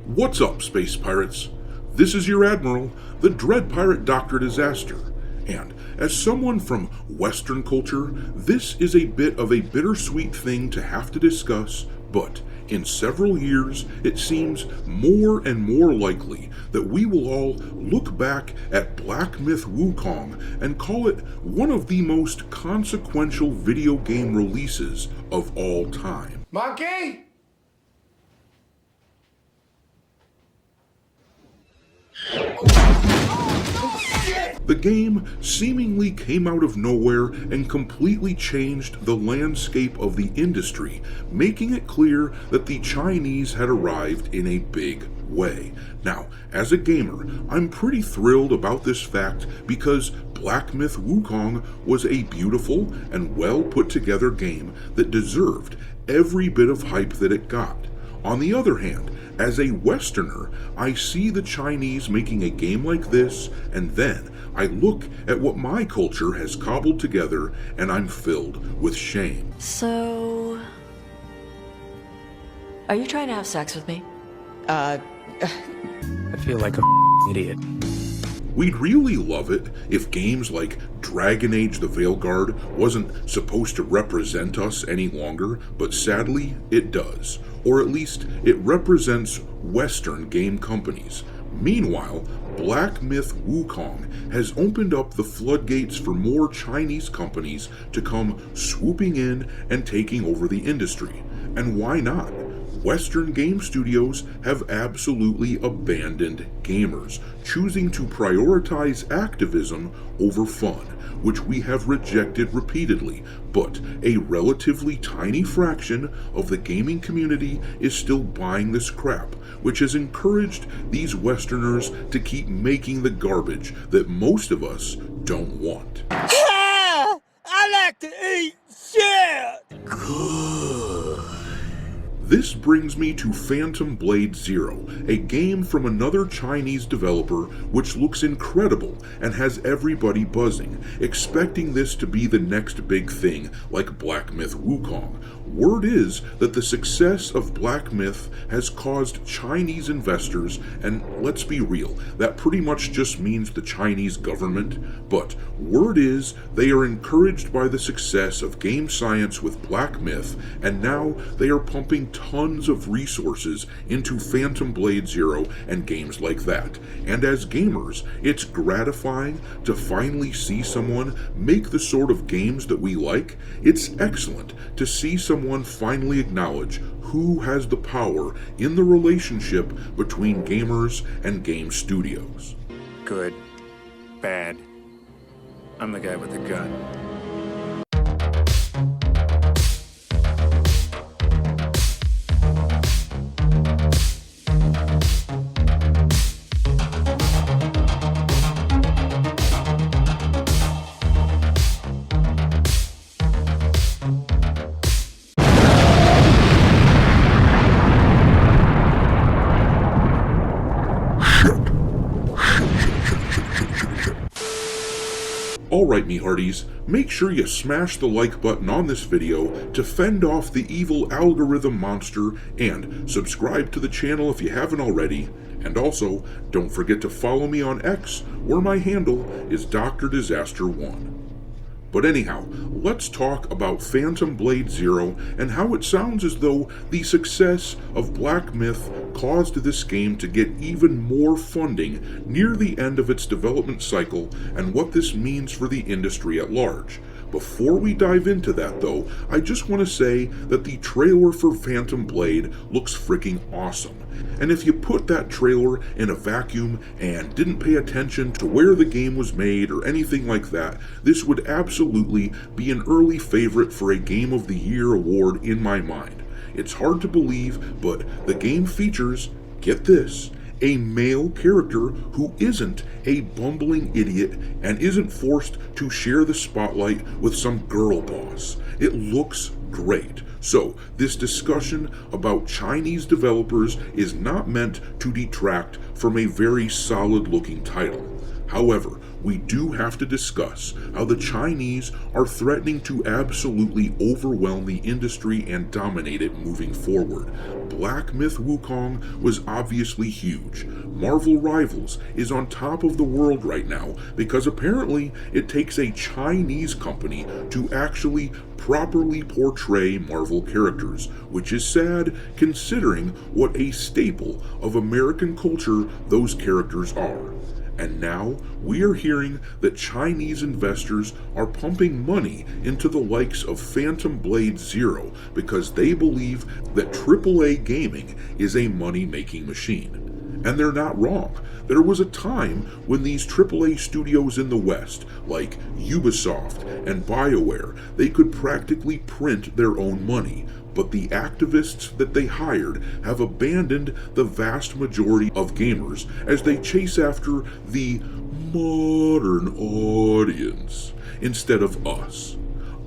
What's up, space pirates? This is your Admiral, the Dread Pirate Dr. Disaster, and as someone from Western culture, this is a bit of a bittersweet thing to have to discuss, but in several years, it seems more and more likely that we will all look back at Black Myth Wukong and call it one of the most consequential video game releases of all time. Monkey? The game seemingly came out of nowhere and completely changed the landscape of the industry, making it clear that the Chinese had arrived in a big way. Now, as a gamer, I'm pretty thrilled about this fact because Black Myth Wukong was a beautiful and well put together game that deserved every bit of hype that it got. On the other hand, as a Westerner, I see the Chinese making a game like this, and then I look at what my culture has cobbled together, and I'm filled with shame. So, are you trying to have sex with me? I feel like a idiot. We'd really love it if games like Dragon Age the Veilguard wasn't supposed to represent us any longer, but sadly, it does. Or at least, it represents Western game companies. Meanwhile, Black Myth Wukong has opened up the floodgates for more Chinese companies to come swooping in and taking over the industry. And why not? Western game studios have absolutely abandoned gamers, choosing to prioritize activism over fun, which we have rejected repeatedly, but a relatively tiny fraction of the gaming community is still buying this crap, which has encouraged these Westerners to keep making the garbage that most of us don't want. I like to eat shit! Good. This brings me to Phantom Blade Zero, a game from another Chinese developer which looks incredible and has everybody buzzing, expecting this to be the next big thing like Black Myth Wukong. Word is that the success of Black Myth has caused Chinese investors, and let's be real, that pretty much just means the Chinese government, but word is they are encouraged by the success of game science with Black Myth, and now they are pumping tons of resources into Phantom Blade Zero and games like that. And as gamers, it's gratifying to finally see someone make the sort of games that we like. It's excellent to see someone finally acknowledge who has the power in the relationship between gamers and game studios. Good. Bad. I'm the guy with the gun. Alright me hearties, make sure you smash the like button on this video to fend off the evil algorithm monster, and subscribe to the channel if you haven't already, and also don't forget to follow me on X, where my handle is Dr. Disaster 1. But anyhow, let's talk about Phantom Blade Zero and how it sounds as though the success of Black Myth caused this game to get even more funding near the end of its development cycle, and what this means for the industry at large. Before we dive into that though, I just want to say that the trailer for Phantom Blade looks freaking awesome. And if you put that trailer in a vacuum and didn't pay attention to where the game was made or anything like that, this would absolutely be an early favorite for a Game of the Year award in my mind. It's hard to believe, but the game features, get this, a male character who isn't a bumbling idiot and isn't forced to share the spotlight with some girl boss. It looks great. So, this discussion about Chinese developers is not meant to detract from a very solid looking title. However, we do have to discuss how the Chinese are threatening to absolutely overwhelm the industry and dominate it moving forward. Black Myth Wukong was obviously huge. Marvel Rivals is on top of the world right now because apparently it takes a Chinese company to actually properly portray Marvel characters, which is sad considering what a staple of American culture those characters are. And now we are hearing that Chinese investors are pumping money into the likes of Phantom Blade Zero because they believe that AAA gaming is a money-making machine. And they're not wrong. There was a time when these AAA studios in the West, like Ubisoft and BioWare, they could practically print their own money. But the activists that they hired have abandoned the vast majority of gamers as they chase after the modern audience instead of us.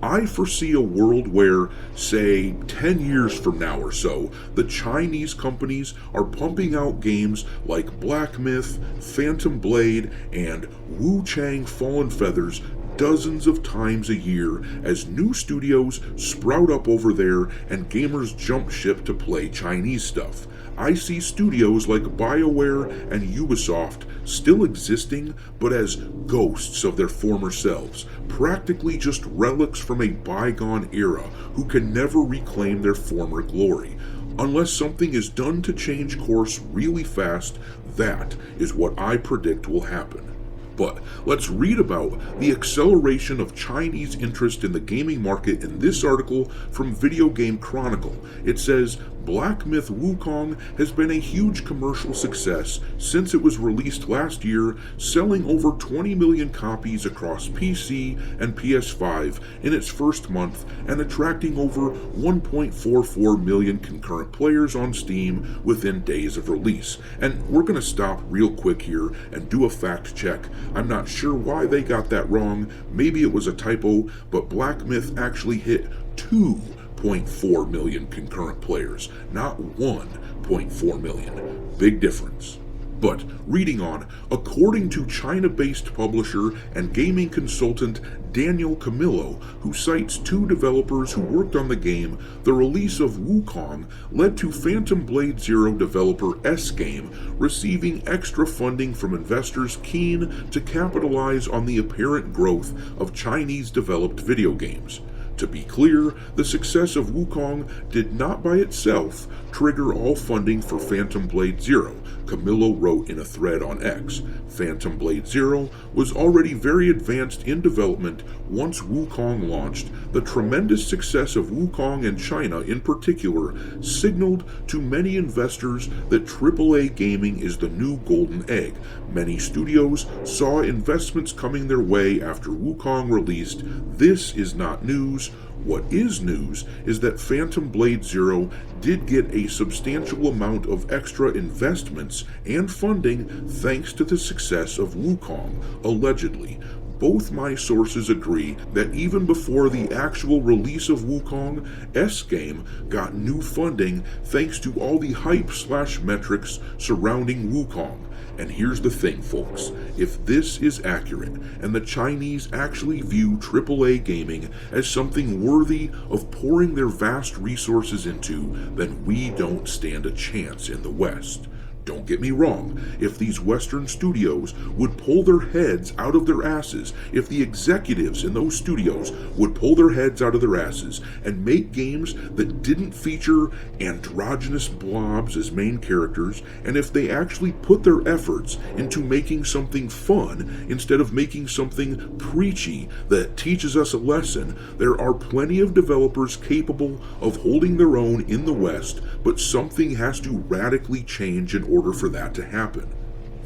I foresee a world where, say, 10 years from now or so, the Chinese companies are pumping out games like Black Myth, Phantom Blade, and Wu Chang Fallen Feathers dozens of times a year as new studios sprout up over there and gamers jump ship to play Chinese stuff. I see studios like BioWare and Ubisoft still existing, but as ghosts of their former selves, practically just relics from a bygone era who can never reclaim their former glory. Unless something is done to change course really fast, that is what I predict will happen. But let's read about the acceleration of Chinese interest in the gaming market in this article from Video Game Chronicle. It says, Black Myth Wukong has been a huge commercial success since it was released last year, selling over 20 million copies across PC and PS5 in its first month and attracting over 1.44 million concurrent players on Steam within days of release. And we're going to stop real quick here and do a fact check. I'm not sure why they got that wrong. Maybe it was a typo, but Black Myth actually hit 2.4 million concurrent players, not 1.4 million. Big difference. But reading on, according to China-based publisher and gaming consultant Daniel Camillo, who cites 2 developers who worked on the game, the release of Wukong led to Phantom Blade Zero developer S-Game receiving extra funding from investors keen to capitalize on the apparent growth of Chinese-developed video games. To be clear, the success of Wukong did not by itself trigger all funding for Phantom Blade Zero, Camillo wrote in a thread on X. Phantom Blade Zero was already very advanced in development once Wukong launched. The tremendous success of Wukong in China in particular signaled to many investors that AAA gaming is the new golden egg. Many studios saw investments coming their way after Wukong released. This is not news. What is news is that Phantom Blade Zero did get a substantial amount of extra investments and funding thanks to the success of Wukong, allegedly. Both my sources agree that even before the actual release of Wukong, S-Game got new funding thanks to all the hype/metrics surrounding Wukong. And here's the thing, folks. If this is accurate, and the Chinese actually view AAA gaming as something worthy of pouring their vast resources into, then we don't stand a chance in the West. Don't get me wrong, if these Western studios would pull their heads out of their asses, if the executives in those studios would pull their heads out of their asses and make games that didn't feature androgynous blobs as main characters, and if they actually put their efforts into making something fun instead of making something preachy that teaches us a lesson, there are plenty of developers capable of holding their own in the West, but something has to radically change in order for that to happen.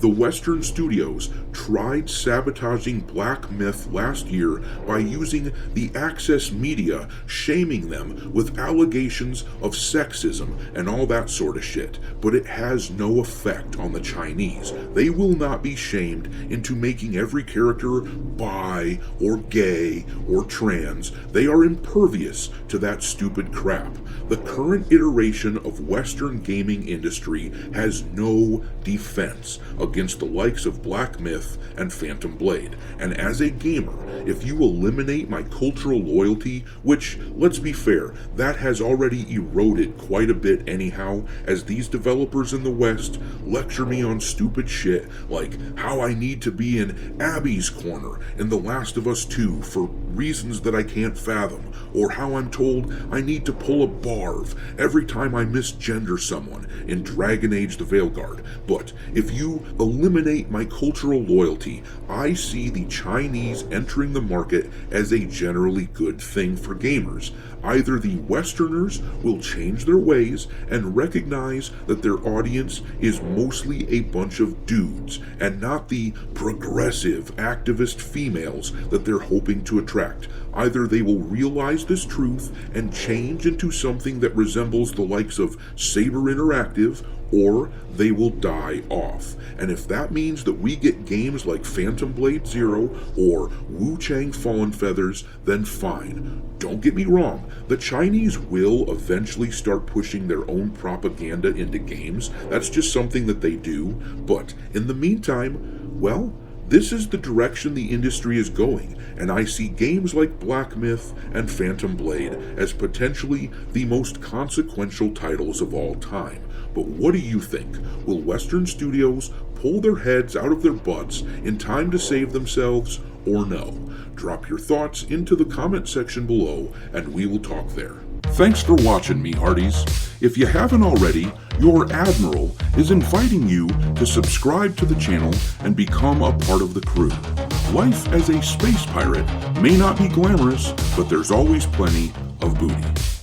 The Western studios tried sabotaging Black Myth last year by using the Access media shaming them with allegations of sexism and all that sort of shit, but it has no effect on the Chinese. They will not be shamed into making every character bi or gay or trans. They are impervious to that stupid crap. The current iteration of Western gaming industry has no defense. A against the likes of Black Myth and Phantom Blade. And as a gamer, if you eliminate my cultural loyalty, which, let's be fair, that has already eroded quite a bit anyhow, as these developers in the West lecture me on stupid shit like how I need to be in Abby's corner in The Last of Us 2 for reasons that I can't fathom, or how I'm told I need to pull a barf every time I misgender someone in Dragon Age the Veilguard. But if you eliminate my cultural loyalty, I see the Chinese entering the market as a generally good thing for gamers. Either the Westerners will change their ways and recognize that their audience is mostly a bunch of dudes and not the progressive activist females that they're hoping to attract. Either they will realize this truth and change into something that resembles the likes of Saber Interactive, or they will die off. And if that means that we get games like Phantom Blade Zero or Wu Chang Fallen Feathers, then fine. Don't get me wrong, the Chinese will eventually start pushing their own propaganda into games. That's just something that they do. But in the meantime, well, this is the direction the industry is going, and I see games like Black Myth and Phantom Blade as potentially the most consequential titles of all time. But what do you think? Will Western studios pull their heads out of their butts in time to save themselves, or no? Drop your thoughts into the comment section below, and we will talk there. Thanks for watching, me hearties. If you haven't already, your Admiral is inviting you to subscribe to the channel and become a part of the crew. Life as a space pirate may not be glamorous, but there's always plenty of booty.